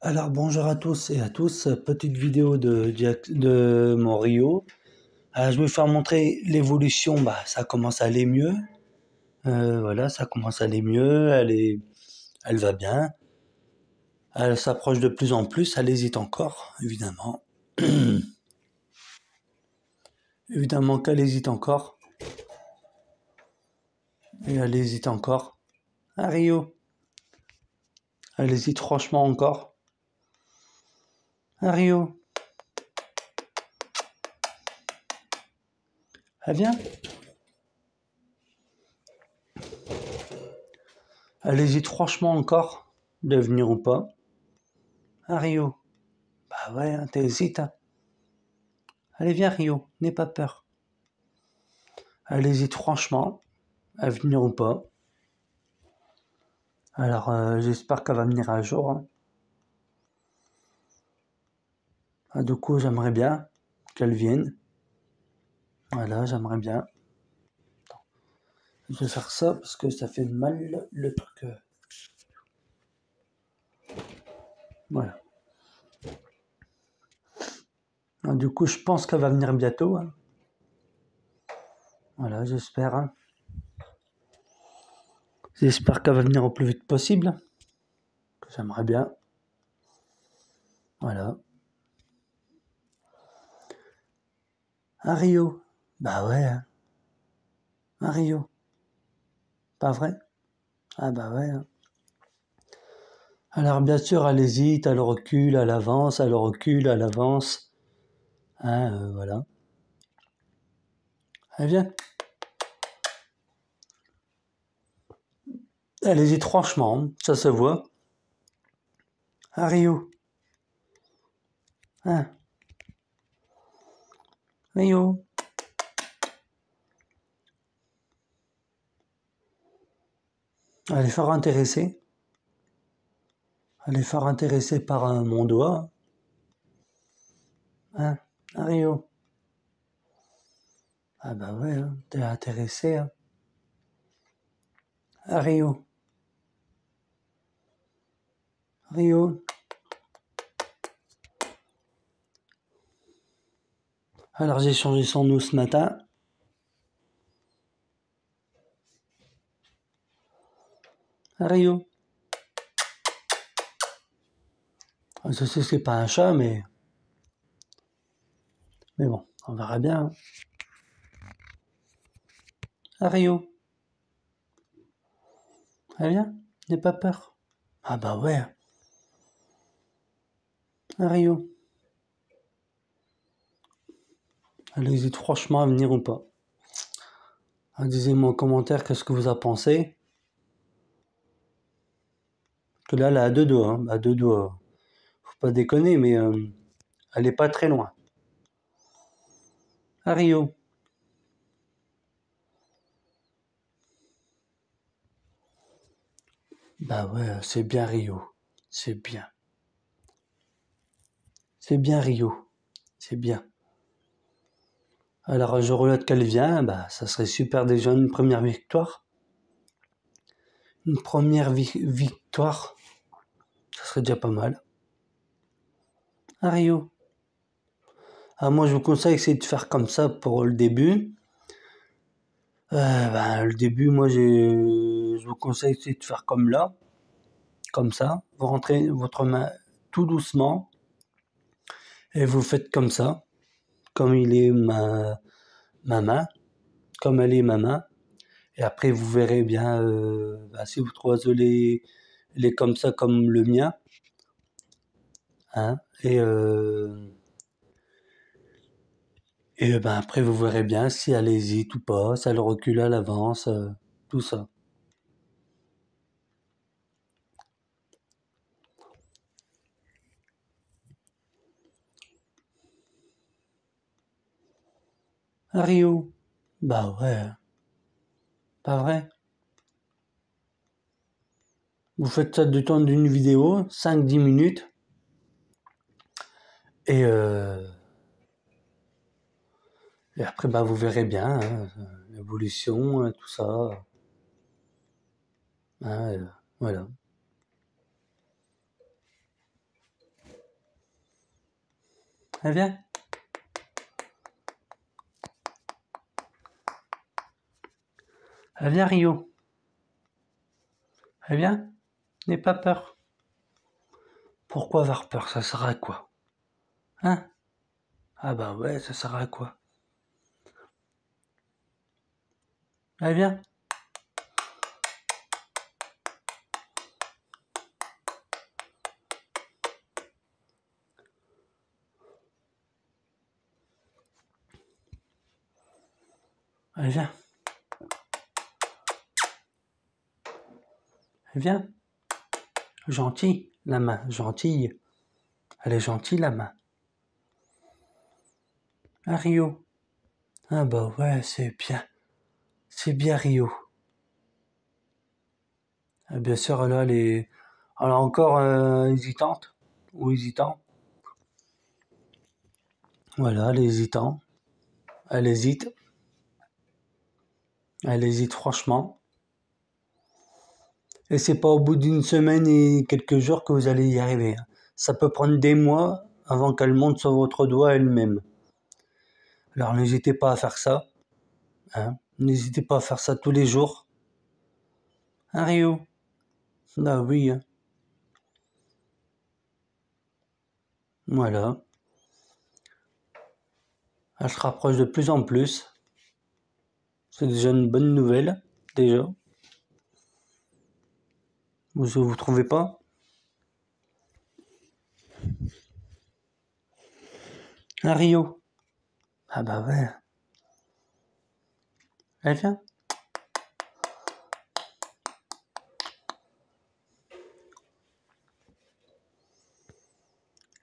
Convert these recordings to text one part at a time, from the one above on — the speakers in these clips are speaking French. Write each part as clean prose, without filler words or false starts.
Alors bonjour à tous et à tous, petite vidéo de mon Rio. Je vais vous faire montrer l'évolution, ça commence à aller mieux. Voilà, ça commence à aller mieux, elle va bien. Elle s'approche de plus en plus, elle hésite encore, évidemment. Évidemment qu'elle hésite encore. Et elle hésite encore. Ah Rio, elle hésite franchement encore. Ah Rio, elle vient. Elle hésite franchement encore de venir ou pas. Ah Rio, bah ouais, hein, t'hésites, hein. Allez, viens Rio, n'aie pas peur. Elle hésite franchement à venir ou pas. Alors j'espère qu'elle va venir un jour, hein. Du coup, j'aimerais bien qu'elle vienne. Voilà, j'aimerais bien. Je vais faire ça parce que ça fait mal le truc. Voilà. Du coup, je pense qu'elle va venir bientôt, hein. Voilà, j'espère, hein. J'espère qu'elle va venir au plus vite possible. J'aimerais bien. Voilà. Un Rio. Bah ouais, hein. Un Rio. Pas vrai? Ah bah ouais, hein. Alors bien sûr, elle hésite, elle recule, elle avance, elle recule, elle avance. Hein, voilà. Elle vient. Elle hésite franchement, hein, ça se voit. Ah Rio. Hein. Rio. Elle est fort intéressée. Elle est fort intéressée par mon doigt. Hein. Ah Rio. Ah bah ouais, hein, t'es intéressé, hein. Ah Rio. Rio. Alors j'ai changé son eau ce matin. Ah Rio. Je sais que c'est pas un chat, mais bon, on verra bien, hein. Ah Rio. Elle vient. N'aie pas peur. Ah bah ouais. Ah Rio. Elle hésite franchement à venir ou pas. Disez-moi en commentaire qu'est-ce que vous en pensez. Que là, elle a deux doigts, hein. À deux doigts. Faut pas déconner, mais elle est pas très loin. À Rio. Bah ouais, c'est bien Rio. C'est bien. C'est bien Rio. C'est bien. Alors je relate qu'elle vient, ça serait super déjà une première victoire. Une première victoire, ça serait déjà pas mal. À Rio. Moi je vous conseille c'est de faire comme ça pour le début. Le début, moi je vous conseille c'est de faire comme là, comme ça. Vous rentrez votre main tout doucement et vous faites comme ça, comme il est ma main, comme elle est ma main. Et après vous verrez bien si vous trouvez les comme ça comme le mien, hein, après vous verrez bien si elle hésite ou pas, si elle recule à l'avance, tout ça. À Rio. Bah ouais, pas vrai? Vous faites ça du temps d'une vidéo, 5-10 minutes, et, euh, et après vous verrez bien, hein, l'évolution, tout ça. Hein, voilà. Elle vient. Elle vient, Rio. Elle vient. N'aie pas peur. Pourquoi avoir peur? Ça sert à quoi? Hein? Ah bah ouais, ça sert à quoi? Elle vient. Elle vient. Elle vient. Gentille, la main. Gentille. Elle est gentille, la main. Ah, Rio. Ah bah ouais, c'est bien. C'est bien, Rio. Ah, bien sûr, là, elle est encore hésitante. Ou hésitant. Voilà, elle est hésitant. Elle hésite. Elle hésite franchement. Et c'est pas au bout d'une semaine et quelques jours que vous allez y arriver. Ça peut prendre des mois avant qu'elle monte sur votre doigt elle-même. Alors n'hésitez pas à faire ça. Hein. N'hésitez pas à faire ça tous les jours. Hein, Rio? Ah oui. Hein. Voilà. Elle se rapproche de plus en plus. C'est déjà une bonne nouvelle, déjà. Vous trouvez pas? Un Rio? Ah bah ouais. Elle vient?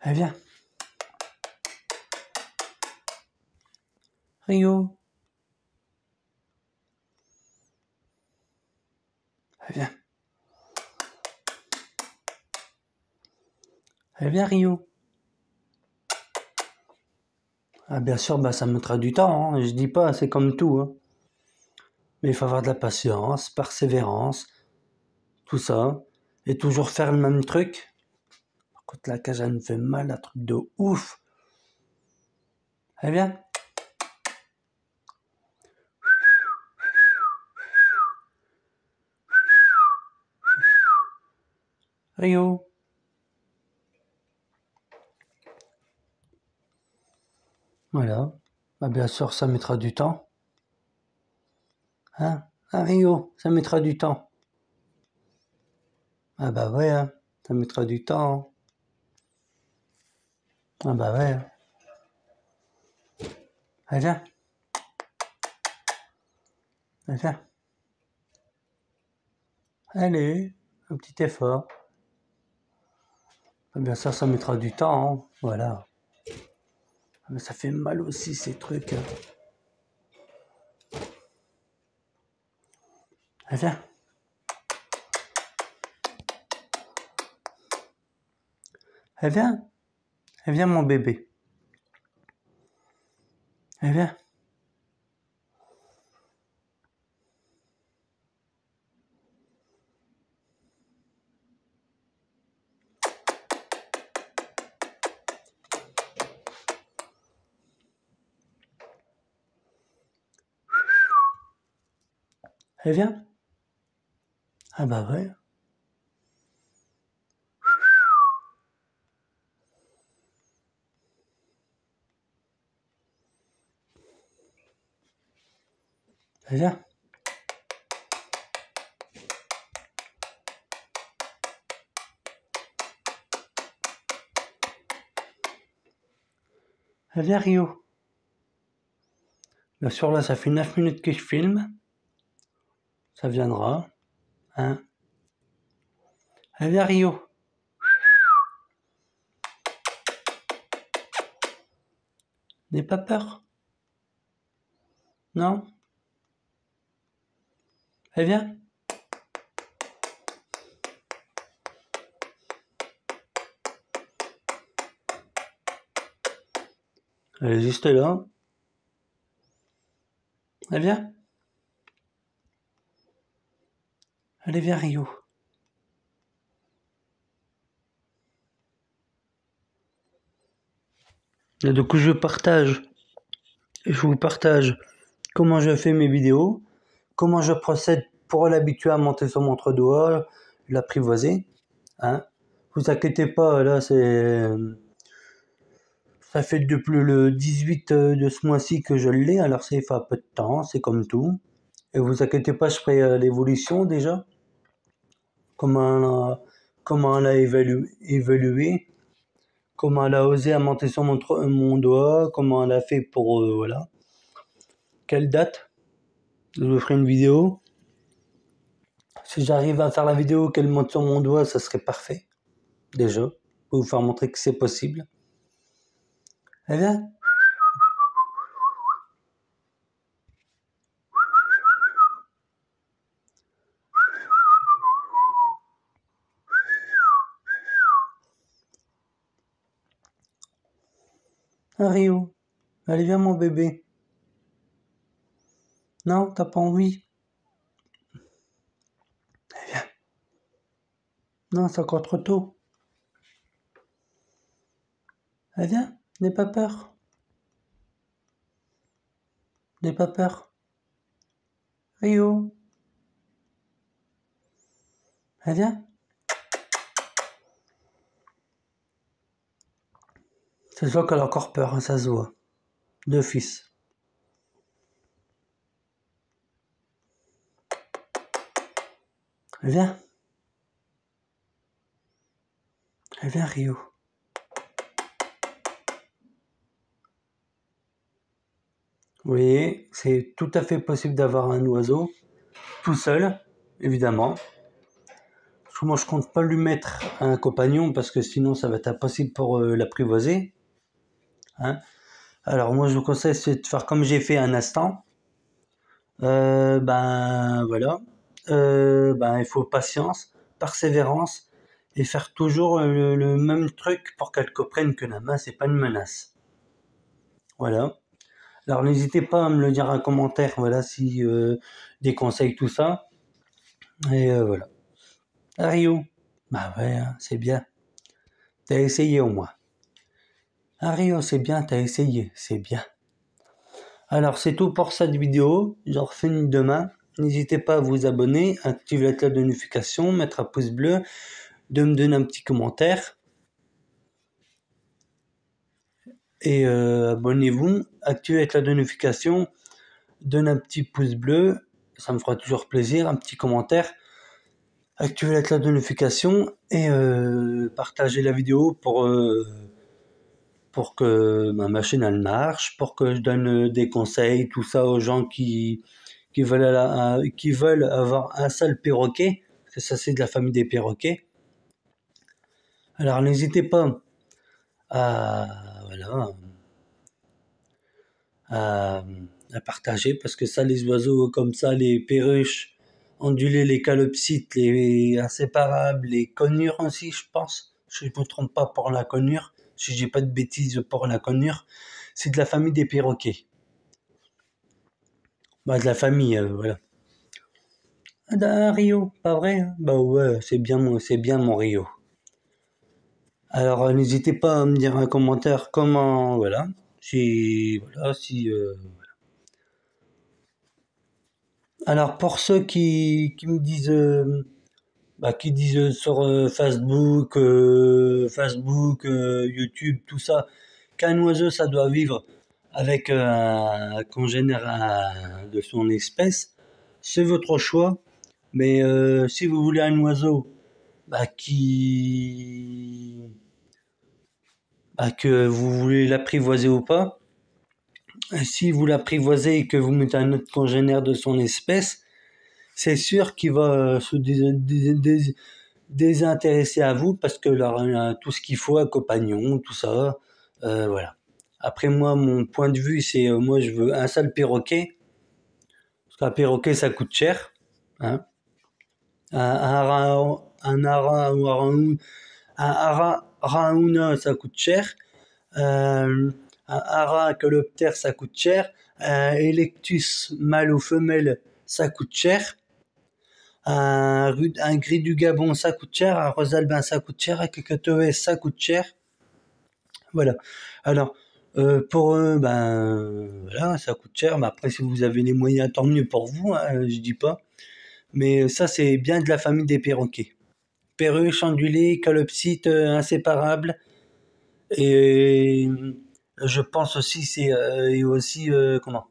Elle vient. Rio? Elle vient. Elle vient, Rio? Ah bien sûr, bah ça mettra du temps, hein. Je dis pas, c'est comme tout, hein. Mais il faut avoir de la patience, persévérance, tout ça. Et toujours faire le même truc. Par contre, la cage, elle me fait mal, un truc de ouf. Elle vient? Rio? Voilà. Bah bien sûr, ça mettra du temps. Hein? Ah Rio, ça mettra du temps. Ah bah ouais, hein. Ça mettra du temps. Ah bah ouais. Hein. Elle vient? Elle vient? Allez, un petit effort. Ah bien sûr, ça mettra du temps, hein. Voilà. Mais ça fait mal aussi, ces trucs. Hein. Elle vient? Elle vient? Elle vient, mon bébé. Elle vient? Elle vient? Ah bah ouais. Elle vient? Elle vient, Rio? Bien sûr, là, ça fait 9 minutes que je filme. Ça viendra. Hein? Elle vient, Rio? N'aie pas peur. Non? Elle vient? Elle est juste là. Elle vient? Allez, viens, Rio. Et du coup, je vous partage comment je fais mes vidéos, comment je procède pour l'habituer à monter sur mon entre-doigt, l'apprivoiser. Hein. Vous inquiétez pas, là, ça fait depuis le 18 de ce mois-ci que je l'ai, alors ça fait un peu de temps, c'est comme tout. Et vous inquiétez pas, je ferai l'évolution déjà, comment, comment elle a évolué, comment elle a osé à monter sur mon doigt, comment elle a fait pour, voilà. Quelle date? Je vous ferai une vidéo. Si j'arrive à faire la vidéo qu'elle monte sur mon doigt, ça serait parfait, déjà, pour vous faire montrer que c'est possible. Eh bien, un Rio, allez viens mon bébé. Non, t'as pas envie? Non, c'est encore trop tôt. Eh viens, n'aie pas peur. N'aie pas peur. Rio, eh viens. C'est sûr qu'elle a encore peur, hein, ça se voit. Deux fils. Eh viens. Eh viens, Rio. Vous voyez, c'est tout à fait possible d'avoir un oiseau, tout seul, évidemment. Moi, je compte pas lui mettre un compagnon parce que sinon, ça va être impossible pour l'apprivoiser. Hein. Alors, moi, je vous conseille de faire comme j'ai fait un instant. Ben voilà. Ben, il faut patience, persévérance et faire toujours le même truc pour qu'elle comprenne que la main, c'est pas une menace. Voilà. Alors, n'hésitez pas à me le dire en commentaire, voilà, si des conseils, tout ça. Et voilà. Ah, Rio. Bah ouais, hein, c'est bien. T'as essayé au moins. Ah Rio, c'est bien, t'as essayé, c'est bien. Alors c'est tout pour cette vidéo, j'en refais une demain. N'hésitez pas à vous abonner, activer la cloche de notification, mettre un pouce bleu, de me donner un petit commentaire. Et abonnez-vous, activez la cloche de notification, donnez un petit pouce bleu, ça me fera toujours plaisir, un petit commentaire. Activez la cloche de notification et partagez la vidéo pour que ma machine elle marche, pour que je donne des conseils, tout ça aux gens qui veulent avoir un seul perroquet, parce que ça c'est de la famille des perroquets. Alors n'hésitez pas voilà, à, à partager, parce que ça, les oiseaux comme ça, les perruches, ondulés, les calopsites, les inséparables, les conures aussi, je pense. Je ne me trompe pas pour la conure, si j'ai pas de bêtises pour la conure, c'est de la famille des perroquets. Bah, de la famille, voilà. Ah, d'un Rio, pas vrai? Hein. Bah ouais, c'est bien mon Rio. Alors n'hésitez pas à me dire un commentaire comment, voilà, si. Alors pour ceux qui me disent, qui disent sur Facebook, YouTube, tout ça, qu'un oiseau ça doit vivre avec un congénère de son espèce, c'est votre choix. Mais si vous voulez un oiseau que vous voulez l'apprivoiser ou pas, si vous l'apprivoisez et que vous mettez un autre congénère de son espèce, c'est sûr qu'il va se désintéresser à vous parce que là, il a tout ce qu'il faut, un compagnon, tout ça. Voilà. Après moi, mon point de vue, c'est moi je veux un seul perroquet. Parce qu'un perroquet, ça coûte cher. Hein. Un ara ou un arauna, ça coûte cher. Un hara coloptère, ça coûte cher. Un electus mâle ou femelle, ça coûte cher. Un gris du Gabon, ça coûte cher. Un rosalbin, ça coûte cher. Un cacatoès, ça coûte cher. Voilà. Alors, Pour eux, voilà, ça coûte cher. Mais après, si vous avez les moyens, tant mieux pour vous, hein, je dis pas. Mais ça, c'est bien de la famille des perroquets. Perruche, ondulé, calopsite, inséparables. Et je pense aussi, c'est et aussi comment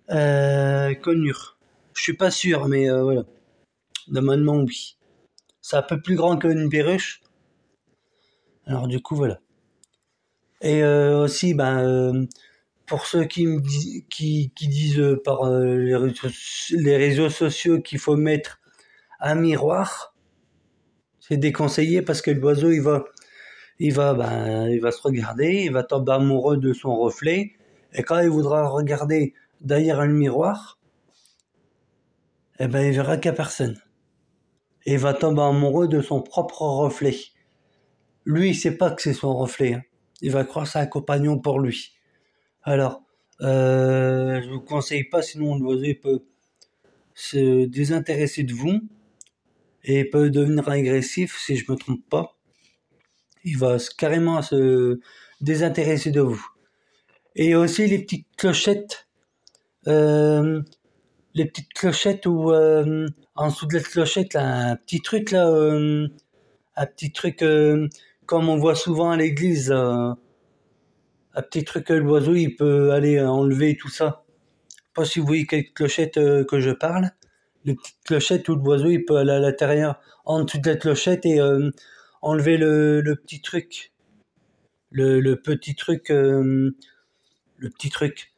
conure. Je suis pas sûr, mais voilà. Normalement, oui. C'est un peu plus grand qu'une perruche. Alors du coup, voilà. Et aussi, pour ceux qui disent par les réseaux sociaux qu'il faut mettre un miroir, c'est déconseillé parce que l'oiseau il va se regarder, il va tomber amoureux de son reflet, et quand il voudra regarder derrière le miroir, eh ben il verra qu'il n'y a personne. Et il va tomber amoureux de son propre reflet. Lui, il sait pas que c'est son reflet, hein. Il va croire que c'est un compagnon pour lui. Alors, je vous conseille pas, sinon l'oiseau peut se désintéresser de vous et peut devenir agressif si je me trompe pas. Il va carrément se désintéresser de vous. Et aussi euh, les petites clochettes où en dessous de la clochette là, un petit truc comme on voit souvent à l'église, un petit truc que l'oiseau il peut aller enlever tout ça. Pas si vous voyez quelle clochette que je parle. Les petites clochettes où l'oiseau il peut aller à l'intérieur en dessous de la clochette et enlever le petit truc. Le petit truc. Le petit truc.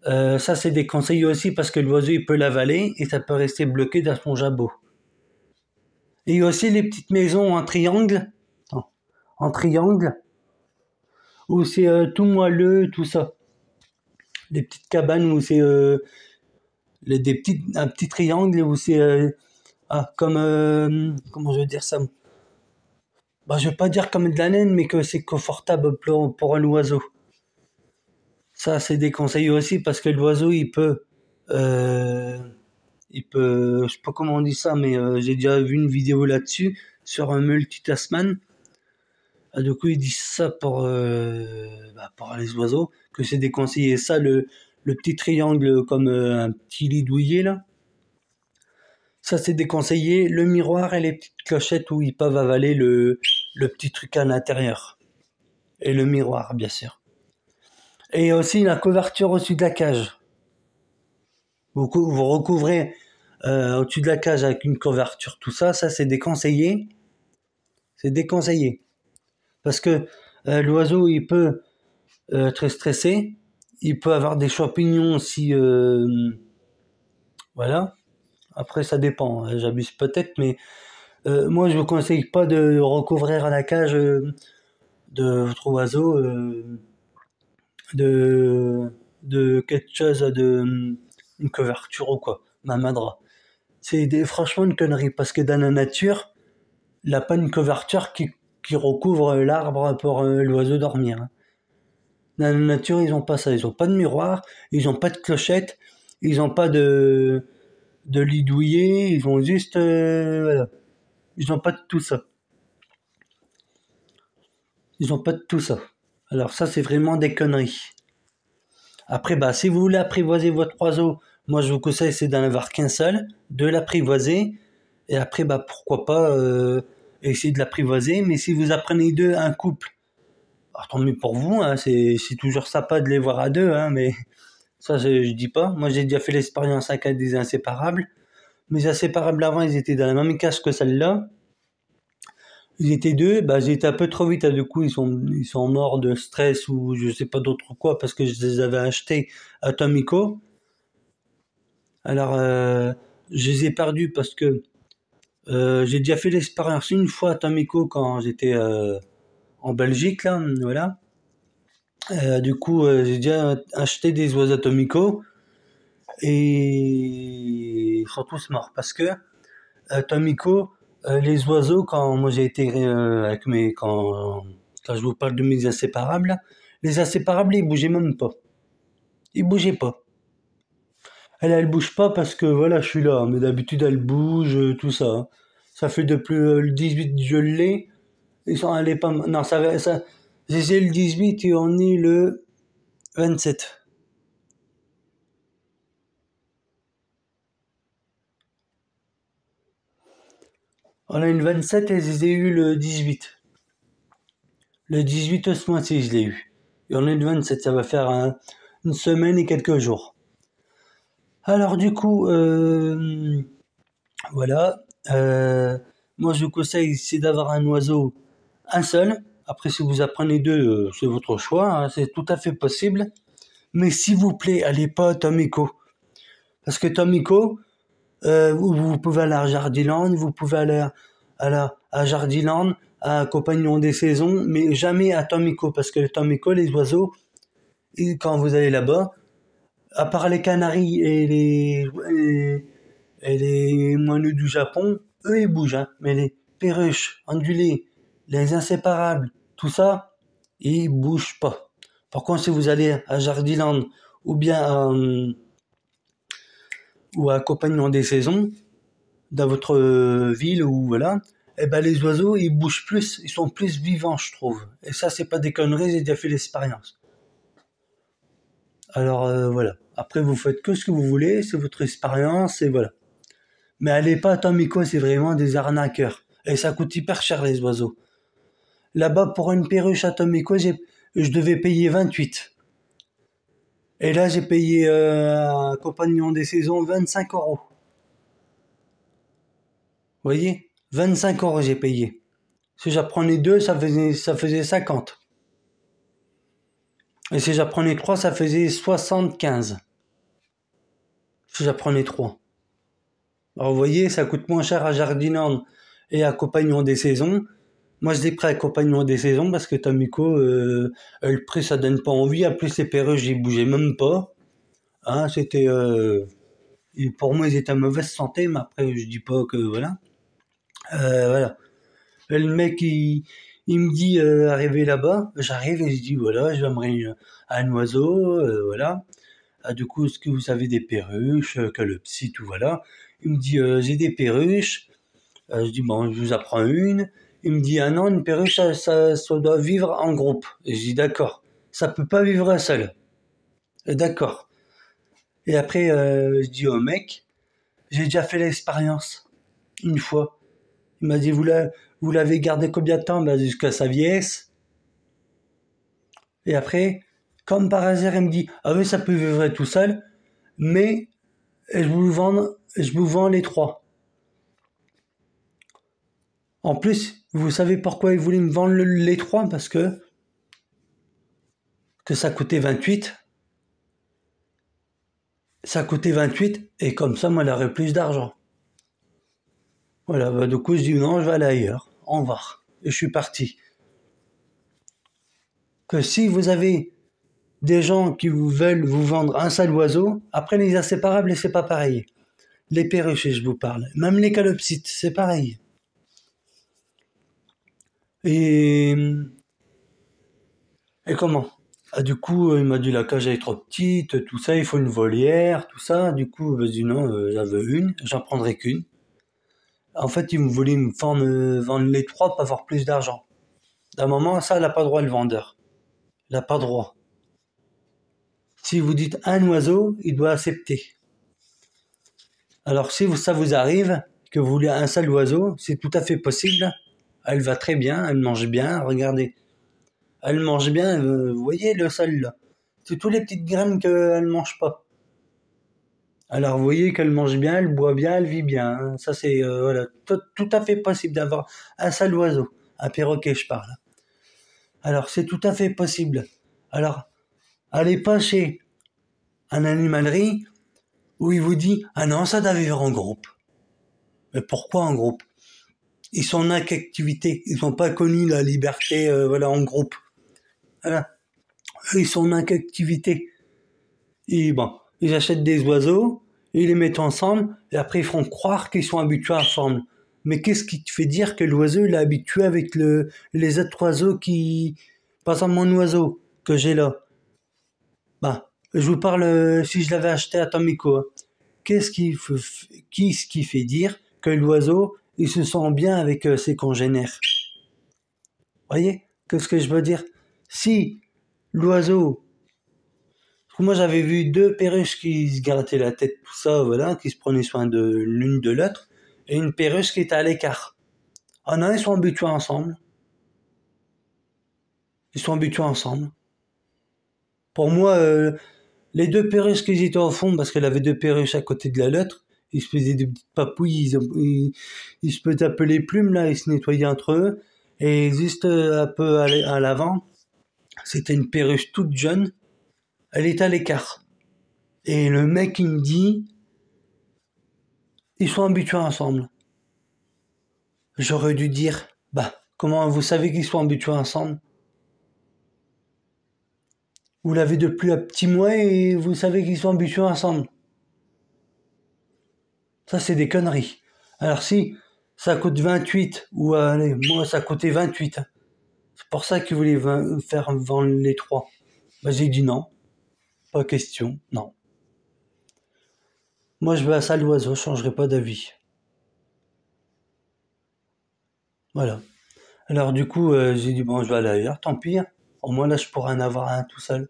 Ça c'est déconseillé aussi parce que l'oiseau il peut l'avaler et ça peut rester bloqué dans son jabot. Et aussi les petites maisons en triangle. En triangle. Où c'est tout moelleux, tout ça. Les petites cabanes où c'est un petit triangle où c'est comme comment je veux dire ça, je vais pas dire comme de la laine mais que c'est confortable pour un oiseau. Ça c'est déconseillé aussi parce que l'oiseau euh, je sais pas comment on dit ça mais j'ai déjà vu une vidéo là-dessus sur un multitasman. Du coup ils disent ça pour les oiseaux que c'est déconseillé. Ça le petit triangle comme un petit lit douillet là. Ça, c'est déconseillé. Le miroir et les petites clochettes où ils peuvent avaler le petit truc à l'intérieur. Et le miroir, bien sûr. Et aussi la couverture au-dessus de la cage. Vous recouvrez au-dessus de la cage avec une couverture, tout ça, ça c'est déconseillé. C'est déconseillé. Parce que l'oiseau, il peut être stressé. Il peut avoir des champignons si... voilà. Après, ça dépend. J'abuse peut-être, mais moi, je vous conseille pas de recouvrir à la cage de votre oiseau de, de quelque chose, une couverture ou quoi, un madras. Franchement une connerie parce que dans la nature, il n'a pas une couverture qui recouvre l'arbre pour l'oiseau dormir, hein. Dans la nature, ils ont pas ça. Ils ont pas de miroir, ils ont pas de clochette, ils ont pas de lit douillet, ils ont juste voilà. Ils ont pas de tout ça. Ils ont pas de tout ça. Alors ça, c'est vraiment des conneries. Après, si vous voulez apprivoiser votre oiseau, moi je vous conseille c'est d'en avoir qu'un seul, de l'apprivoiser, et après, pourquoi pas essayer de l'apprivoiser, mais si vous apprenez deux, un couple, tant mieux pour vous, hein, c'est toujours sympa de les voir à deux, hein, mais ça je dis pas. Moi j'ai déjà fait l'expérience avec des inséparables. Mes inséparables avant, ils étaient dans la même cage que celle-là. Ils étaient deux, j'ai été un peu trop vite, hein, du coup ils sont morts de stress ou je sais pas d'autre quoi parce que je les avais achetés à Tomico. Alors je les ai perdus parce que j'ai déjà fait l'expérience une fois à Tomico quand j'étais en Belgique là, voilà. Du coup j'ai déjà acheté des oiseaux Tomico et ils sont tous morts parce que Tomico, les oiseaux, quand moi j'ai été avec quand je vous parle de mes inséparables, là, les inséparables, ils bougeaient même pas. Ils bougeaient pas. Elle bouge pas parce que voilà, je suis là, hein, mais d'habitude elle bouge, tout ça, hein. Ça fait depuis le 18 je l'ai. Ils sont allés pas, non, j'ai le 18 et on est le 27. On a eu le 27 et j'ai eu le 18. Le 18 ce mois-ci, je l'ai eu. Et on est le 27, ça va faire une semaine et quelques jours. Alors du coup, voilà. Moi, je vous conseille, c'est d'avoir un oiseau, un seul. Après, si vous apprenez deux, c'est votre choix, hein, c'est tout à fait possible. Mais s'il vous plaît, allez pas à Tomico. Parce que Tomico, vous pouvez aller à Jardiland, vous pouvez aller à Jardiland, à Compagnon des Saisons, mais jamais à Tomico. Parce que Tomico, les oiseaux, et quand vous allez là-bas, à part les canaris et les moineaux du Japon, eux ils bougent, hein. Mais les perruches, ondulés, les inséparables, tout ça, ils bougent pas. Par contre, si vous allez à Jardiland ou bien ou à Compagnon des Saisons, dans votre ville ou voilà, eh ben les oiseaux ils bougent plus, ils sont plus vivants, je trouve. Et ça, c'est pas des conneries, j'ai déjà fait l'expérience. Alors voilà. Après, vous faites que ce que vous voulez, c'est votre expérience et voilà. Mais allez pas à Tomico, c'est vraiment des arnaqueurs. Et ça coûte hyper cher les oiseaux. Là-bas, pour une perruche à Tomico, je devais payer 28. Et là, j'ai payé un compagnon des saisons 25 euros. Vous voyez? 25 euros j'ai payé. Si j'apprenais deux, ça faisait 50. Et si j'apprenais trois, ça faisait 75. Si j'apprenais trois. Alors vous voyez, ça coûte moins cher à Jardiland et à Compagnon des Saisons. Moi, je l'ai pris à Compagnon des Saisons parce que Tomico, le prix, ça donne pas envie. En plus, les perruches, j'y bougeais même pas. Hein, c'était... et pour moi, ils étaient en mauvaise santé, mais après, je dis pas que... Voilà. Voilà. Et le mec, il me dit, arrivé là-bas, j'arrive et je dis, voilà, j'aimerais un oiseau, voilà. Ah, du coup, est-ce que vous avez des perruches, calopsie, tout voilà. Il me dit, j'ai des perruches. Je dis, bon, je vous apprends une. Il me dit, ah non, une perruche, ça doit vivre en groupe. Et je dis, d'accord. Ça peut pas vivre seul. D'accord. Et après, je dis au mec, j'ai déjà fait l'expérience. Une fois. Il m'a dit, vous l'avez gardé combien de temps? Ben, jusqu'à sa vieillesse. Et après, comme par hasard, il me dit, ah oui, ça peut vivre tout seul, mais je vous vends les trois. En plus, vous savez pourquoi il voulait me vendre les trois? Parce que ça coûtait 28. Ça coûtait 28 et comme ça, moi, il aurait plus d'argent. Voilà, bah, du coup, je dis non, je vais aller ailleurs. Au revoir. Et je suis parti. Que si vous avez des gens qui veulent vous vendre un seul oiseau, après les inséparables, c'est pas pareil. Les perruches, je vous parle. Même les calopsites, c'est pareil. Et, et comment? Ah, du coup, il m'a dit la cage est trop petite, tout ça, il faut une volière, tout ça. Du coup, je dis non, j'en veux une, j'en prendrai qu'une. En fait, il voulait me vendre les trois pour avoir plus d'argent. D'un moment, ça, il n'a pas droit le vendeur. Il n'a pas droit. Si vous dites un oiseau, il doit accepter. Alors, si ça vous arrive, que vous voulez un seul oiseau, c'est tout à fait possible. Elle va très bien, elle mange bien, regardez. Elle mange bien, vous voyez le sol là. C'est toutes les petites graines qu'elle mange pas. Alors vous voyez qu'elle mange bien, elle boit bien, elle vit bien, hein. Ça c'est voilà, tout à fait possible d'avoir un seul oiseau, un perroquet je parle. Alors c'est tout à fait possible. Alors allez pas chez un animalerie où il vous dit ah non ça doit vivre en groupe. Mais pourquoi en groupe? Ils sont en captivité, ils n'ont pas connu la liberté voilà en groupe. Voilà. Eux, ils sont en captivité. Et bon, ils achètent des oiseaux, ils les mettent ensemble, et après ils font croire qu'ils sont habitués ensemble. Mais qu'est-ce qui te fait dire que l'oiseau il est habitué avec les autres oiseaux qui... Par exemple, mon oiseau que j'ai là, bah, je vous parle si je l'avais acheté à Tomico. Hein. Qu'est-ce qui fait dire que l'oiseau, il se sent bien avec ses congénères? Voyez? Qu'est-ce que je veux dire? Si l'oiseau, parce que moi j'avais vu deux perruches qui se grattaient la tête, tout ça, voilà, qui se prenaient soin de l'une de l'autre, et une perruche qui était à l'écart. Ah non, ils sont habitués ensemble. Ils sont habitués ensemble. Pour moi, les deux perruches qui étaient au fond, parce qu'elle avait deux perruches à côté de la lettre, ils se faisaient des petites papouilles, ils se faisaient taper les plumes, là, ils se nettoyaient entre eux. Et juste un peu à l'avant, c'était une perruche toute jeune, elle était à l'écart. Et le mec, il me dit, ils sont habitués ensemble. J'aurais dû dire, bah, comment vous savez qu'ils sont habitués ensemble? Vous l'avez depuis un petit mois et vous savez qu'ils sont habitués ensemble. Ça, c'est des conneries. Alors si ça coûte 28, ou allez, moi ça coûtait 28, c'est pour ça qu'ils voulaient faire vendre les trois. Bah, j'ai dit non, pas question, non. Moi je vais à ça l'oiseau, je changerai pas d'avis. Voilà. Alors du coup, j'ai dit bon, je vais aller ailleurs, tant pis. Au moins là, je pourrais en avoir un tout seul.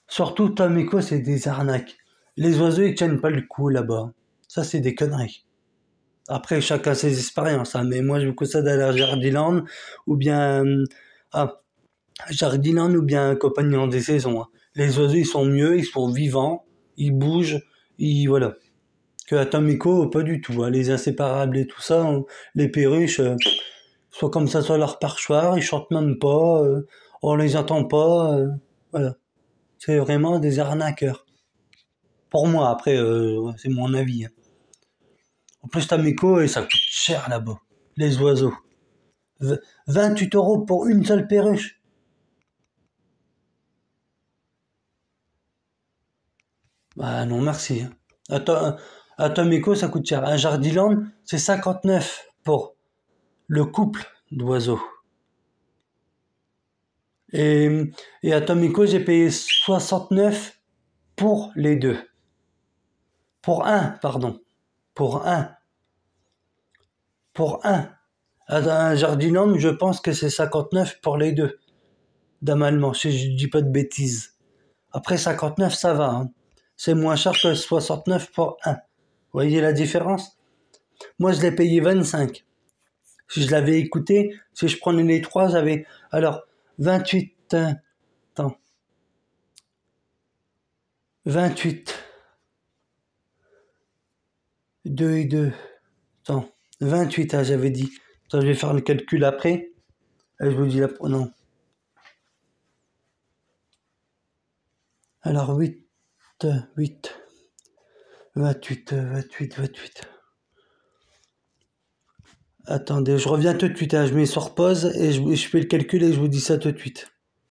Surtout, Tamiko, c'est des arnaques. Les oiseaux, ils tiennent pas le coup là-bas. Ça, c'est des conneries. Après, chacun ses expériences, hein, mais moi, je vous conseille d'aller à Jardiland ou bien à Jardiland ou bien Compagnon des Saisons. Hein. Les oiseaux, ils sont mieux, ils sont vivants, ils bougent, voilà. Que à Tamiko, pas du tout. Hein. Les inséparables et tout ça, les perruches, soit comme ça, soit leur perchoir, ils chantent même pas, on les entend pas, voilà. C'est vraiment des arnaqueurs. Pour moi, après, c'est mon avis. Hein. En plus, Tamiko, et ça coûte cher là-bas. Les oiseaux. 28 € pour une seule perruche. Bah non, merci. Hein. À Tamiko, ça coûte cher. Un Jardiland, c'est 59 pour le couple d'oiseaux. Et, et à Tamiko, j'ai payé 69 pour les deux. Pour un, pardon. Pour un. Pour un. À un Jardiland, je pense que c'est 59 pour les deux. Dame allemand, si je dis pas de bêtises. Après 59, ça va. Hein. C'est moins cher que 69 pour un. Vous voyez la différence? Moi, je l'ai payé 25. Si je l'avais écouté, si je prenais les trois, j'avais... Alors, 28... attends. 28. 2 et 2. Attends. 28, hein, j'avais dit. Attends, je vais faire le calcul après. Et je vous dis la... Non. Alors, 8... 8... 28. Attendez, je reviens tout de suite. Hein. Je mets sur pause et je fais le calcul et je vous dis ça tout de suite.